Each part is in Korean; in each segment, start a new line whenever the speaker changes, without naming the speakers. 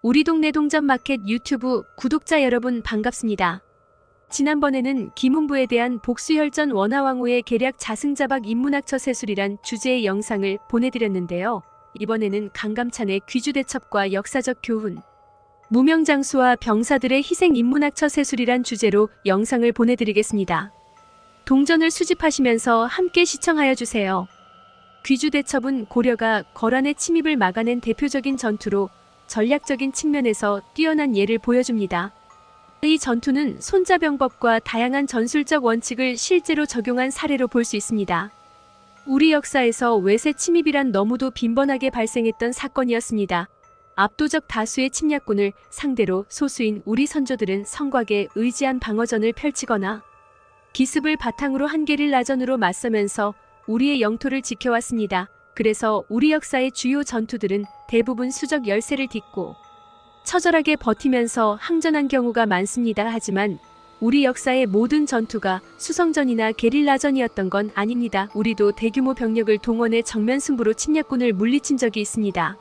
우리 동네 동전마켓 유튜브 구독자 여러분 반갑습니다. 지난번에는 김훈부에 대한 복수혈전 원하왕후의 계략 자승자박 인문학처 세술이란 주제의 영상을 보내드렸는데요. 이번에는 강감찬의 귀주대첩과 역사적 교훈, 무명장수와 병사들의 희생 인문학처 세술이란 주제로 영상을 보내드리겠습니다. 동전을 수집하시면서 함께 시청하여 주세요. 귀주대첩은 고려가 거란의 침입을 막아낸 대표적인 전투로 전략적인 측면에서 뛰어난 예를 보여줍니다. 이 전투는 손자병법과 다양한 전술적 원칙을 실제로 적용한 사례로 볼 수 있습니다. 우리 역사에서 외세 침입이란 너무도 빈번하게 발생했던 사건이었습니다. 압도적 다수의 침략군을 상대로 소수인 우리 선조들은 성곽에 의지한 방어전을 펼치거나 기습을 바탕으로 한 게릴라전으로 맞서면서 우리의 영토를 지켜왔습니다. 그래서 우리 역사의 주요 전투들은 대부분 수적 열세를 딛고 처절하게 버티면서 항전한 경우가 많습니다. 하지만 우리 역사의 모든 전투가 수성전이나 게릴라전이었던 건 아닙니다. 우리도 대규모 병력을 동원해 정면 승부로 침략군을 물리친 적이 있습니다.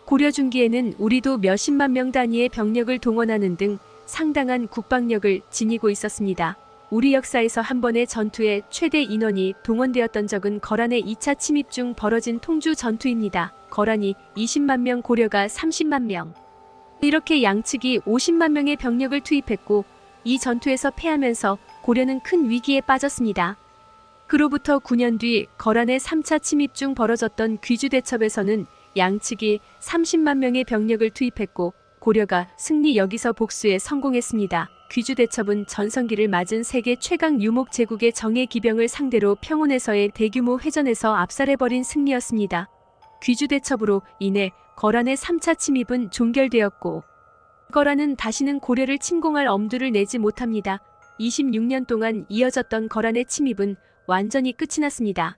고려 중기에는 우리도 몇십만 명 단위의 병력을 동원하는 등 상당한 국방력을 지니고 있었습니다. 우리 역사에서 한 번의 전투에 최대 인원이 동원되었던 적은 거란의 2차 침입 중 벌어진 통주 전투입니다. 거란이 20만 명, 고려가 30만 명. 이렇게 양측이 50만 명의 병력을 투입했고 이 전투에서 패하면서 고려는 큰 위기에 빠졌습니다. 그로부터 9년 뒤 거란의 3차 침입 중 벌어졌던 귀주대첩에서는 양측이 30만 명의 병력을 투입했고 고려가 승리 여기서 복수에 성공했습니다. 귀주대첩은 전성기를 맞은 세계 최강 유목 제국의 정예 기병을 상대로 평온에서의 대규모 회전에서 압살해버린 승리였습니다. 귀주대첩으로 인해 거란의 3차 침입은 종결되었고 거란은 다시는 고려를 침공할 엄두를 내지 못합니다. 26년 동안 이어졌던 거란의 침입은 완전히 끝이 났습니다.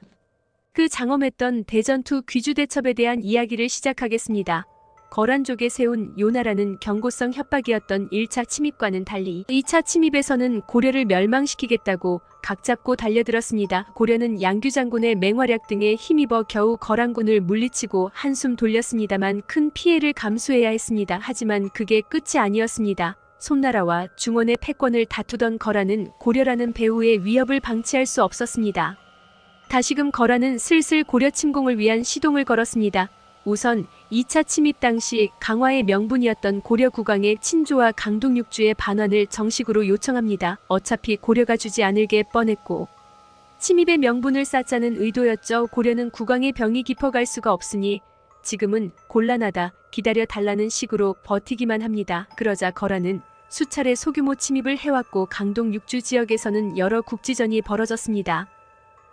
그 장엄했던 대전투 귀주대첩에 대한 이야기를 시작하겠습니다. 거란족에 세운 요나라는 경고성 협박이었던 1차 침입과는 달리 2차 침입에서는 고려를 멸망시키겠다고 각잡고 달려들었습니다. 고려는 양규 장군의 맹활약 등에 힘입어 겨우 거란군을 물리치고 한숨 돌렸습니다만 큰 피해를 감수해야 했습니다. 하지만 그게 끝이 아니었습니다. 송나라와 중원의 패권을 다투던 거란은 고려라는 배후의 위협을 방치할 수 없었습니다. 다시금 거란은 슬슬 고려 침공을 위한 시동을 걸었습니다. 우선 2차 침입 당시 강화의 명분이었던 고려 국왕의 친조와 강동육주의 반환을 정식으로 요청합니다. 어차피 고려가 주지 않을 게 뻔했고 침입의 명분을 쌓자는 의도였죠. 고려는 국왕의 병이 깊어갈 수가 없으니 지금은 곤란하다, 기다려 달라는 식으로 버티기만 합니다. 그러자 거란은 수차례 소규모 침입을 해왔고 강동육주 지역에서는 여러 국지전이 벌어졌습니다.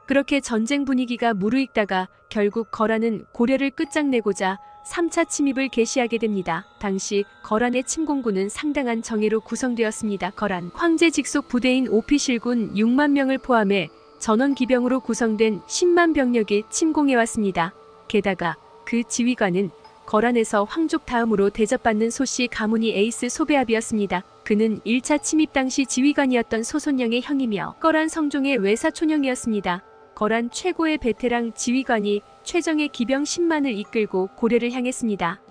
그렇게 전쟁 분위기가 무르익다가 결국 거란은 고려를 끝장내고자 3차 침입을 개시하게 됩니다. 당시 거란의 침공군은 상당한 정예로 구성되었습니다. 거란 황제 직속 부대인 오피실군 6만 명을 포함해 전원기병으로 구성된 10만 병력이 침공해왔습니다. 게다가 그 지휘관은 거란에서 황족 다음으로 대접받는 소씨 가문이 에이스 소배압이었습니다. 그는 1차 침입 당시 지휘관이었던 소손영의 형이며 거란 성종의 외사촌형이었습니다. 거란 최고의 베테랑 지휘관이 최정예 기병 10만을 이끌고 고려를 향했습니다.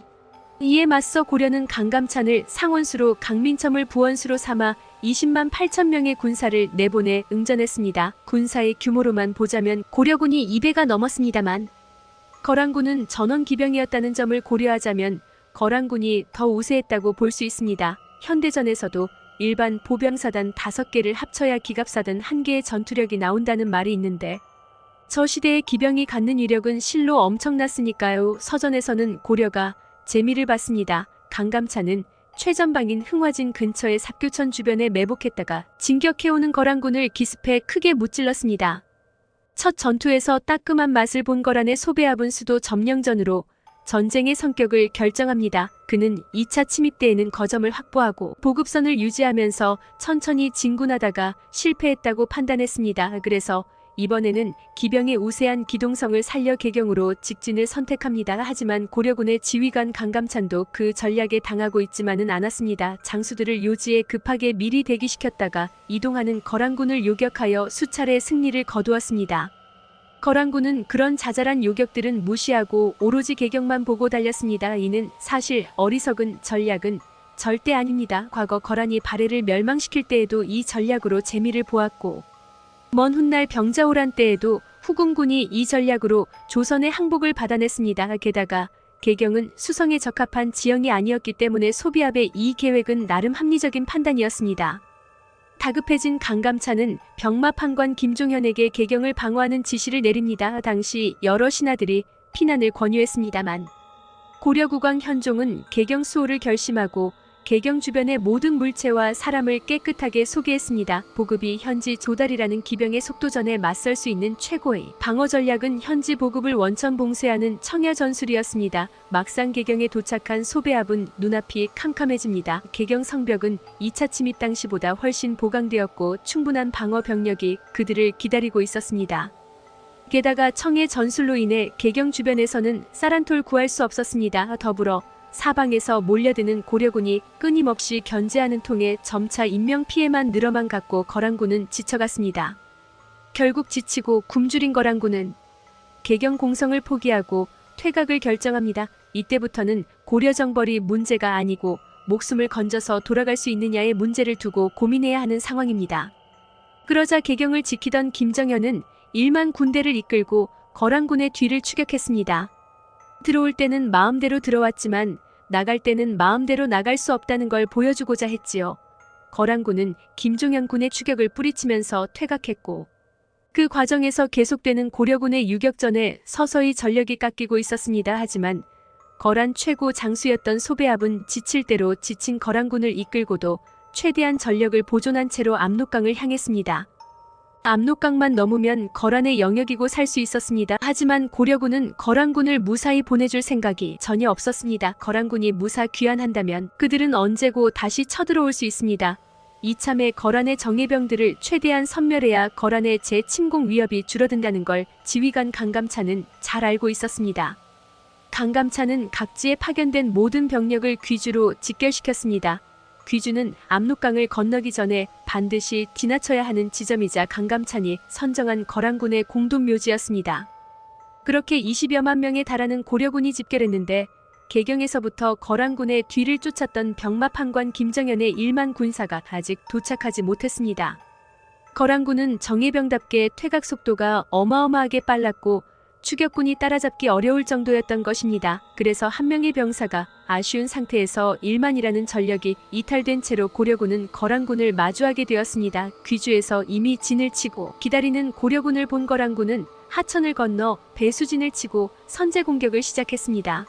이에 맞서 고려는 강감찬을 상원수로 강민첨을 부원수로 삼아 20만 8천 명의 군사를 내보내 응전했습니다. 군사의 규모로만 보자면 고려군이 2배가 넘었습니다만 거란군은 전원기병이었다는 점을 고려하자면 거란군이 더 우세했다고 볼 수 있습니다. 현대전에서도 일반 보병사단 5개를 합쳐야 기갑사단 1개의 전투력이 나온다는 말이 있는데 저 시대의 기병이 갖는 위력은 실로 엄청났으니까요. 서전에서는 고려가 재미를 봤습니다. 강감찬은 최전방인 흥화진 근처의 삽교천 주변에 매복했다가 진격해오는 거란군을 기습해 크게 무찔렀습니다. 첫 전투에서 따끔한 맛을 본 거란의 소배압은 수도 점령전으로 전쟁의 성격을 결정합니다. 그는 2차 침입 때에는 거점을 확보하고 보급선을 유지하면서 천천히 진군하다가 실패했다고 판단했습니다. 그래서 이번에는 기병의 우세한 기동성을 살려 개경으로 직진을 선택합니다. 하지만 고려군의 지휘관 강감찬도 그 전략에 당하고 있지만은 않았습니다. 장수들을 요지에 급하게 미리 대기시켰다가 이동하는 거란군을 요격하여 수차례 승리를 거두었습니다. 거란군은 그런 자잘한 요격들은 무시하고 오로지 개경만 보고 달렸습니다. 이는 사실 어리석은 전략은 절대 아닙니다. 과거 거란이 발해를 멸망시킬 때에도 이 전략으로 재미를 보았고, 먼 훗날 병자호란 때에도 후궁군이 이 전략으로 조선의 항복을 받아냈습니다. 게다가 개경은 수성에 적합한 지형이 아니었기 때문에 소비압의 이 계획은 나름 합리적인 판단이었습니다. 다급해진 강감찬은 병마판관 김종현에게 개경을 방어하는 지시를 내립니다. 당시 여러 신하들이 피난을 권유했습니다만 고려국왕 현종은 개경 수호를 결심하고 개경 주변의 모든 물체와 사람을 깨끗하게 소개했습니다. 보급이 현지 조달이라는 기병의 속도전에 맞설 수 있는 최고의 방어 전략은 현지 보급을 원천 봉쇄하는 청야 전술이었습니다. 막상 개경에 도착한 소배압은 눈앞이 캄캄해집니다. 개경 성벽은 2차 침입 당시보다 훨씬 보강되었고 충분한 방어 병력이 그들을 기다리고 있었습니다. 게다가 청의 전술로 인해 개경 주변에서는 쌀한톨 구할 수 없었습니다. 더불어 사방에서 몰려드는 고려군이 끊임없이 견제하는 통에 점차 인명피해만 늘어만 갔고 거란군은 지쳐갔습니다. 결국 지치고 굶주린 거란군은 개경 공성을 포기하고 퇴각을 결정합니다. 이때부터는 고려 정벌이 문제가 아니고 목숨을 건져서 돌아갈 수 있느냐의 문제를 두고 고민해야 하는 상황입니다. 그러자 개경을 지키던 김정현은 1만 군대를 이끌고 거란군의 뒤를 추격했습니다. 들어올 때는 마음대로 들어왔지만 나갈 때는 마음대로 나갈 수 없다는 걸 보여주고자 했지요. 거란군은 김종현 군의 추격을 뿌리치면서 퇴각했고, 그 과정에서 계속되는 고려군의 유격전에 서서히 전력이 깎이고 있었습니다. 하지만 거란 최고 장수였던 소배압은 지칠 대로 지친 거란군을 이끌고도 최대한 전력을 보존한 채로 압록강을 향했습니다. 압록강만 넘으면 거란의 영역이고 살 수 있었습니다. 하지만 고려군은 거란군을 무사히 보내줄 생각이 전혀 없었습니다. 거란군이 무사 귀환한다면 그들은 언제고 다시 쳐들어올 수 있습니다. 이참에 거란의 정예병들을 최대한 섬멸해야 거란의 재침공 위협이 줄어든다는 걸 지휘관 강감찬은 잘 알고 있었습니다. 강감찬은 각지에 파견된 모든 병력을 귀주로 직결시켰습니다. 귀주는 압록강을 건너기 전에 반드시 지나쳐야 하는 지점이자 강감찬이 선정한 거란군의 공동묘지였습니다. 그렇게 20여만 명에 달하는 고려군이 집결했는데 개경에서부터 거란군의 뒤를 쫓았던 병마판관 김정현의 1만 군사가 아직 도착하지 못했습니다. 거란군은 정예병답게 퇴각 속도가 어마어마하게 빨랐고 추격군이 따라잡기 어려울 정도였던 것입니다. 그래서 한 명의 병사가 아쉬운 상태에서 1만이라는 전력이 이탈된 채로 고려군은 거란군을 마주하게 되었습니다. 귀주에서 이미 진을 치고 기다리는 고려군을 본 거란군은 하천을 건너 배수진을 치고 선제 공격을 시작했습니다.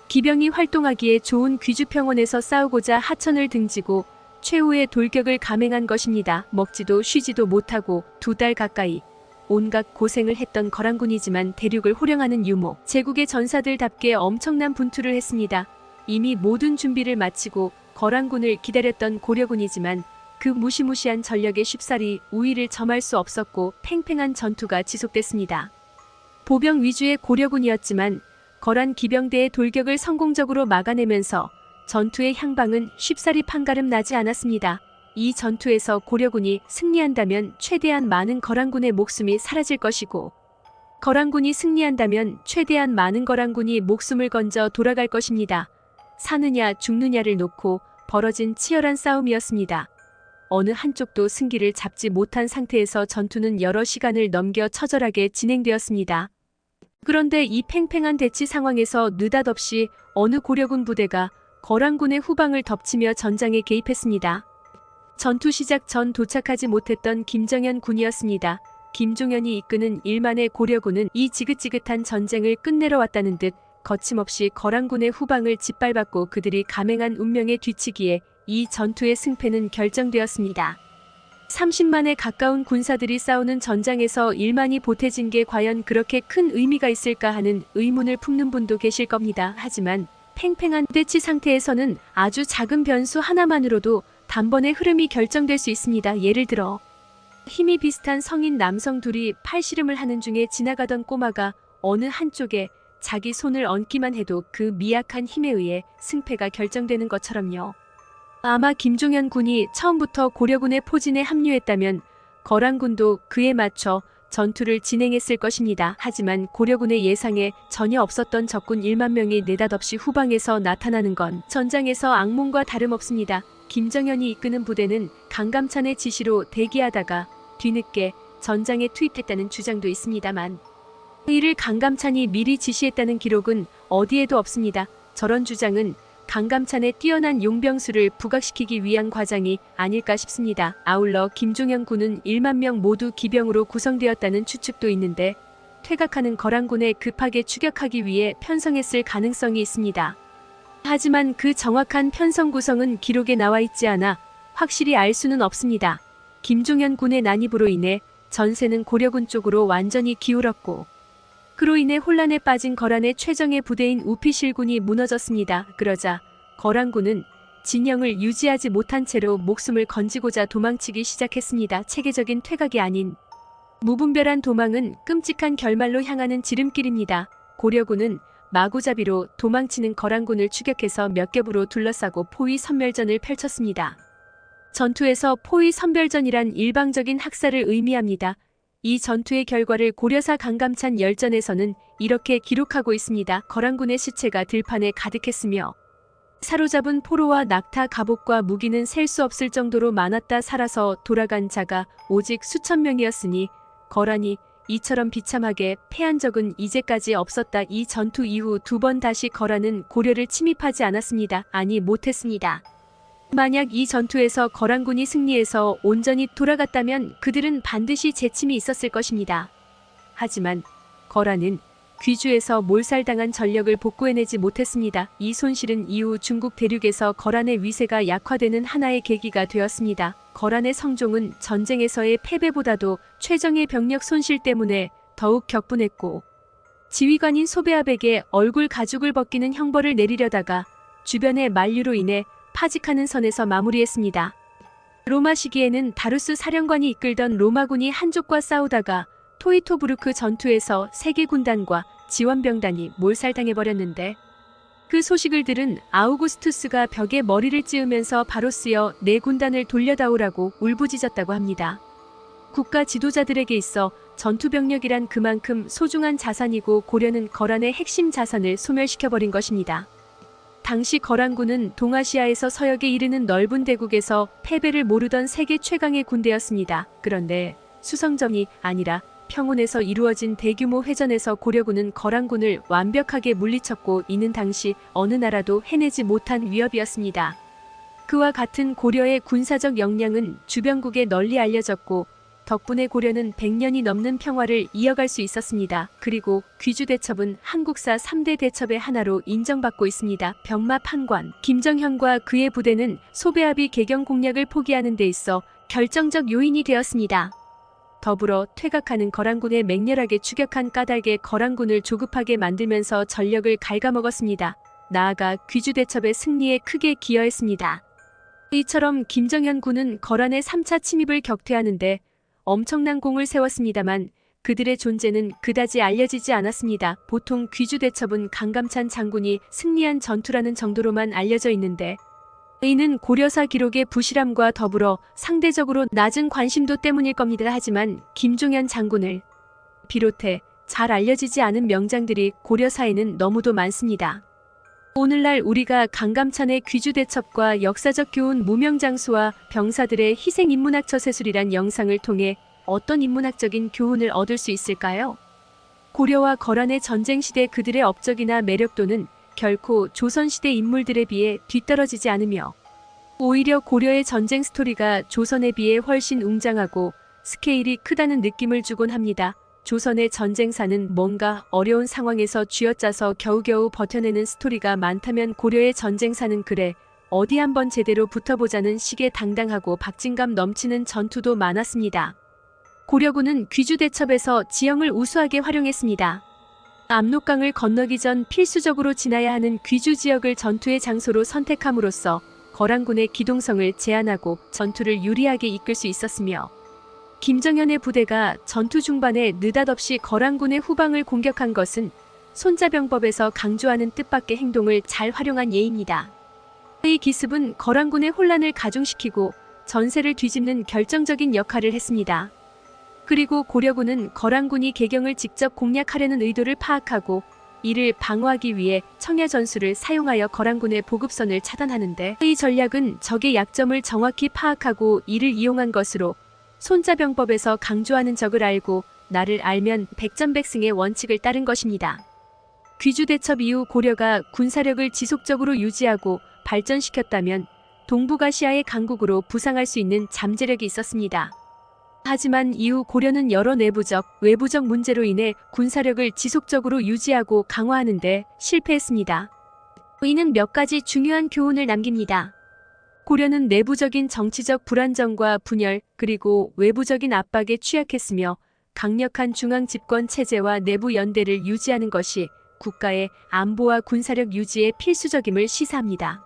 기병이 활동하기에 좋은 귀주평원에서 싸우고자 하천을 등지고 최후의 돌격을 감행한 것입니다. 먹지도 쉬지도 못하고 2달 가까이 온갖 고생을 했던 거란군이지만 대륙을 호령하는 유모, 제국의 전사들답게 엄청난 분투를 했습니다. 이미 모든 준비를 마치고 거란군을 기다렸던 고려군이지만 그 무시무시한 전력에 쉽사리 우위를 점할 수 없었고 팽팽한 전투가 지속됐습니다. 보병 위주의 고려군이었지만 거란 기병대의 돌격을 성공적으로 막아내면서 전투의 향방은 쉽사리 판가름 나지 않았습니다. 이 전투에서 고려군이 승리한다면 최대한 많은 거란군의 목숨이 사라질 것이고 거란군이 승리한다면 최대한 많은 거란군이 목숨을 건져 돌아갈 것입니다. 사느냐 죽느냐를 놓고 벌어진 치열한 싸움이었습니다. 어느 한쪽도 승기를 잡지 못한 상태에서 전투는 여러 시간을 넘겨 처절하게 진행되었습니다. 그런데 이 팽팽한 대치 상황에서 느닷없이 어느 고려군 부대가 거란군의 후방을 덮치며 전장에 개입했습니다. 전투 시작 전 도착하지 못했던 김정현 군이었습니다. 김종현이 이끄는 1만의 고려군은 이 지긋지긋한 전쟁을 끝내러 왔다는 듯 거침없이 거란군의 후방을 짓밟았고 그들이 감행한 운명의 뒤치기에 이 전투의 승패는 결정되었습니다. 30만에 가까운 군사들이 싸우는 전장에서 1만이 보태진 게 과연 그렇게 큰 의미가 있을까 하는 의문을 품는 분도 계실 겁니다. 하지만 팽팽한 대치 상태에서는 아주 작은 변수 하나만으로도 단번에 흐름이 결정될 수 있습니다. 예를 들어 힘이 비슷한 성인 남성 둘이 팔씨름을 하는 중에 지나가던 꼬마가 어느 한쪽에 자기 손을 얹기만 해도 그 미약한 힘에 의해 승패가 결정되는 것처럼요. 아마 김종현 군이 처음부터 고려군의 포진에 합류했다면 거란군도 그에 맞춰 전투를 진행했을 것입니다. 하지만 고려군의 예상에 전혀 없었던 적군 1만 명이 느닷없이 후방에서 나타나는 건 전장에서 악몽과 다름없습니다. 김정현이 이끄는 부대는 강감찬의 지시로 대기하다가 뒤늦게 전장에 투입됐다는 주장도 있습니다만 이를 강감찬이 미리 지시했다는 기록은 어디에도 없습니다. 저런 주장은 강감찬의 뛰어난 용병수를 부각시키기 위한 과장이 아닐까 싶습니다. 아울러 김종현 군은 1만 명 모두 기병으로 구성되었다는 추측도 있는데 퇴각하는 거란군에 급하게 추격하기 위해 편성했을 가능성이 있습니다. 하지만 그 정확한 편성 구성은 기록에 나와 있지 않아 확실히 알 수는 없습니다. 김종현 군의 난입으로 인해 전세는 고려군 쪽으로 완전히 기울었고 그로 인해 혼란에 빠진 거란의 최정예 부대인 우피실군이 무너졌습니다. 그러자 거란군은 진영을 유지하지 못한 채로 목숨을 건지고자 도망치기 시작했습니다. 체계적인 퇴각이 아닌 무분별한 도망은 끔찍한 결말로 향하는 지름길입니다. 고려군은 마구잡이로 도망치는 거란군을 추격해서 몇 겹으로 둘러싸고 포위 선멸전을 펼쳤습니다. 전투에서 포위 선별전이란 일방적인 학살을 의미합니다. 이 전투의 결과를 고려사 강감찬 열전에서는 이렇게 기록하고 있습니다. 거란군의 시체가 들판에 가득했으며 사로잡은 포로와 낙타 갑옷과 무기는 셀 수 없을 정도로 많았다. 살아서 돌아간 자가 오직 수천 명이었으니 거란이 이처럼 비참하게 패한 적은 이제까지 없었다. 이 전투 이후 2번 다시 거란은 고려를 침입하지 않았습니다. 아니 못했습니다. 만약 이 전투에서 거란군이 승리해서 온전히 돌아갔다면 그들은 반드시 재침이 있었을 것입니다. 하지만 거란은 귀주에서 몰살당한 전력을 복구해내지 못했습니다. 이 손실은 이후 중국 대륙에서 거란의 위세가 약화되는 하나의 계기가 되었습니다. 거란의 성종은 전쟁에서의 패배보다도 최정예 병력 손실 때문에 더욱 격분했고 지휘관인 소배압에게 얼굴 가죽을 벗기는 형벌을 내리려다가 주변의 만류로 인해 파직하는 선에서 마무리했습니다. 로마 시기에는 다루스 사령관이 이끌던 로마군이 한족과 싸우다가 토이토부르크 전투에서 세계 군단과 지원병단이 몰살당해버렸는데 그 소식을 들은 아우구스투스가 벽에 머리를 찌우면서 바로 쓰여 내 군단을 돌려다오라고 울부짖었다고 합니다. 국가 지도자들에게 있어 전투병력이란 그만큼 소중한 자산이고 고려는 거란의 핵심 자산을 소멸시켜버린 것입니다. 당시 거란군은 동아시아에서 서역에 이르는 넓은 대국에서 패배를 모르던 세계 최강의 군대였습니다. 그런데 수성전이 아니라 평온에서 이루어진 대규모 회전에서 고려군은 거란군을 완벽하게 물리쳤고 이는 당시 어느 나라도 해내지 못한 위협이었습니다. 그와 같은 고려의 군사적 역량은 주변국에 널리 알려졌고 덕분에 고려는 100년이 넘는 평화를 이어갈 수 있었습니다. 그리고 귀주대첩은 한국사 3대 대첩의 하나로 인정받고 있습니다. 병마 판관 김정현과 그의 부대는 소배압이 개경 공략을 포기하는 데 있어 결정적 요인이 되었습니다. 더불어 퇴각하는 거란군에 맹렬하게 추격한 까닭에 거란군을 조급하게 만들면서 전력을 갉아먹었습니다. 나아가 귀주대첩의 승리에 크게 기여했습니다. 이처럼 김정현 군은 거란의 3차 침입을 격퇴하는데 엄청난 공을 세웠습니다만 그들의 존재는 그다지 알려지지 않았습니다. 보통 귀주대첩은 강감찬 장군이 승리한 전투라는 정도로만 알려져 있는데 이는 고려사 기록의 부실함과 더불어 상대적으로 낮은 관심도 때문일 겁니다. 하지만 김종현 장군을 비롯해 잘 알려지지 않은 명장들이 고려사에는 너무도 많습니다. 오늘날 우리가 강감찬의 귀주대첩과 역사적 교훈 무명장수와 병사들의 희생인문학 처세술이란 영상을 통해 어떤 인문학적인 교훈을 얻을 수 있을까요? 고려와 거란의 전쟁시대 그들의 업적이나 매력도는 결코 조선시대 인물들에 비해 뒤떨어지지 않으며 오히려 고려의 전쟁 스토리가 조선에 비해 훨씬 웅장하고 스케일이 크다는 느낌을 주곤 합니다. 조선의 전쟁사는 뭔가 어려운 상황에서 쥐어짜서 겨우겨우 버텨내는 스토리가 많다면 고려의 전쟁사는 그래 어디 한번 제대로 붙어보자는 식의 당당하고 박진감 넘치는 전투도 많았습니다. 고려군은 귀주대첩에서 지형을 우수하게 활용했습니다. 압록강을 건너기 전 필수적으로 지나야 하는 귀주 지역을 전투의 장소로 선택함으로써 거란군의 기동성을 제한하고 전투를 유리하게 이끌 수 있었으며 김정현의 부대가 전투 중반에 느닷없이 거란군의 후방을 공격한 것은 손자병법에서 강조하는 뜻밖의 행동을 잘 활용한 예입니다. 이 기습은 거란군의 혼란을 가중시키고 전세를 뒤집는 결정적인 역할을 했습니다. 그리고 고려군은 거란군이 개경을 직접 공략하려는 의도를 파악하고 이를 방어하기 위해 청야 전술을 사용하여 거란군의 보급선을 차단하는데, 이 전략은 적의 약점을 정확히 파악하고 이를 이용한 것으로 손자병법에서 강조하는 적을 알고 나를 알면 백전백승의 원칙을 따른 것입니다. 귀주대첩 이후 고려가 군사력을 지속적으로 유지하고 발전시켰다면 동북아시아의 강국으로 부상할 수 있는 잠재력이 있었습니다. 하지만 이후 고려는 여러 내부적, 외부적 문제로 인해 군사력을 지속적으로 유지하고 강화하는 데 실패했습니다. 이는 몇 가지 중요한 교훈을 남깁니다. 고려는 내부적인 정치적 불안정과 분열, 그리고 외부적인 압박에 취약했으며 강력한 중앙 집권 체제와 내부 연대를 유지하는 것이 국가의 안보와 군사력 유지에 필수적임을 시사합니다.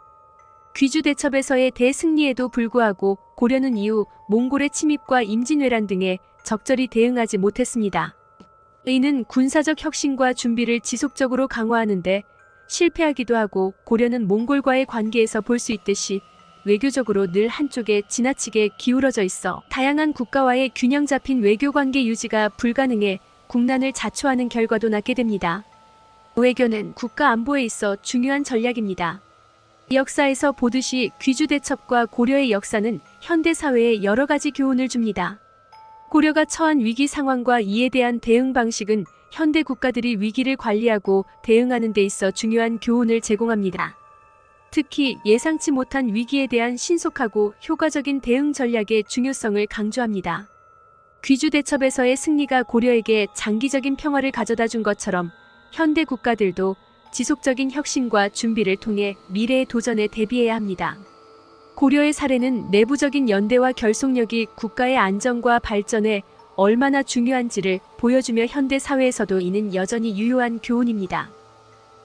귀주대첩에서의 대승리에도 불구하고 고려는 이후 몽골의 침입과 임진왜란 등에 적절히 대응하지 못했습니다. 이는 군사적 혁신과 준비를 지속적으로 강화하는데 실패하기도 하고, 고려는 몽골과의 관계에서 볼 수 있듯이 외교적으로 늘 한쪽에 지나치게 기울어져 있어 다양한 국가와의 균형 잡힌 외교관계 유지가 불가능해 국난을 자초하는 결과도 낳게 됩니다. 외교는 국가 안보에 있어 중요한 전략입니다. 역사에서 보듯이 귀주대첩과 고려의 역사는 현대 사회에 여러 가지 교훈을 줍니다. 고려가 처한 위기 상황과 이에 대한 대응 방식은 현대 국가들이 위기를 관리하고 대응하는 데 있어 중요한 교훈을 제공합니다. 특히 예상치 못한 위기에 대한 신속하고 효과적인 대응 전략의 중요성을 강조합니다. 귀주대첩에서의 승리가 고려에게 장기적인 평화를 가져다 준 것처럼 현대 국가들도 지속적인 혁신과 준비를 통해 미래의 도전에 대비해야 합니다. 고려의 사례는 내부적인 연대와 결속력이 국가의 안정과 발전에 얼마나 중요한지를 보여주며 현대 사회에서도 이는 여전히 유효한 교훈입니다.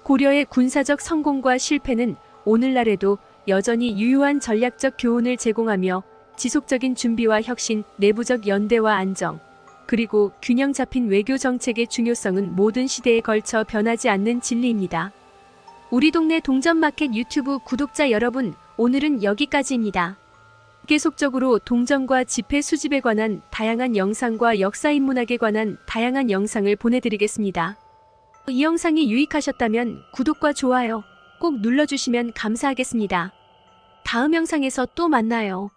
고려의 군사적 성공과 실패는 오늘날에도 여전히 유효한 전략적 교훈을 제공하며 지속적인 준비와 혁신, 내부적 연대와 안정, 그리고 균형 잡힌 외교 정책의 중요성은 모든 시대에 걸쳐 변하지 않는 진리입니다. 우리 동네 동전마켓 유튜브 구독자 여러분, 오늘은 여기까지입니다. 계속적으로 동전과 지폐 수집에 관한 다양한 영상과 역사인문학에 관한 다양한 영상을 보내드리겠습니다. 이 영상이 유익하셨다면 구독과 좋아요 꼭 눌러주시면 감사하겠습니다. 다음 영상에서 또 만나요.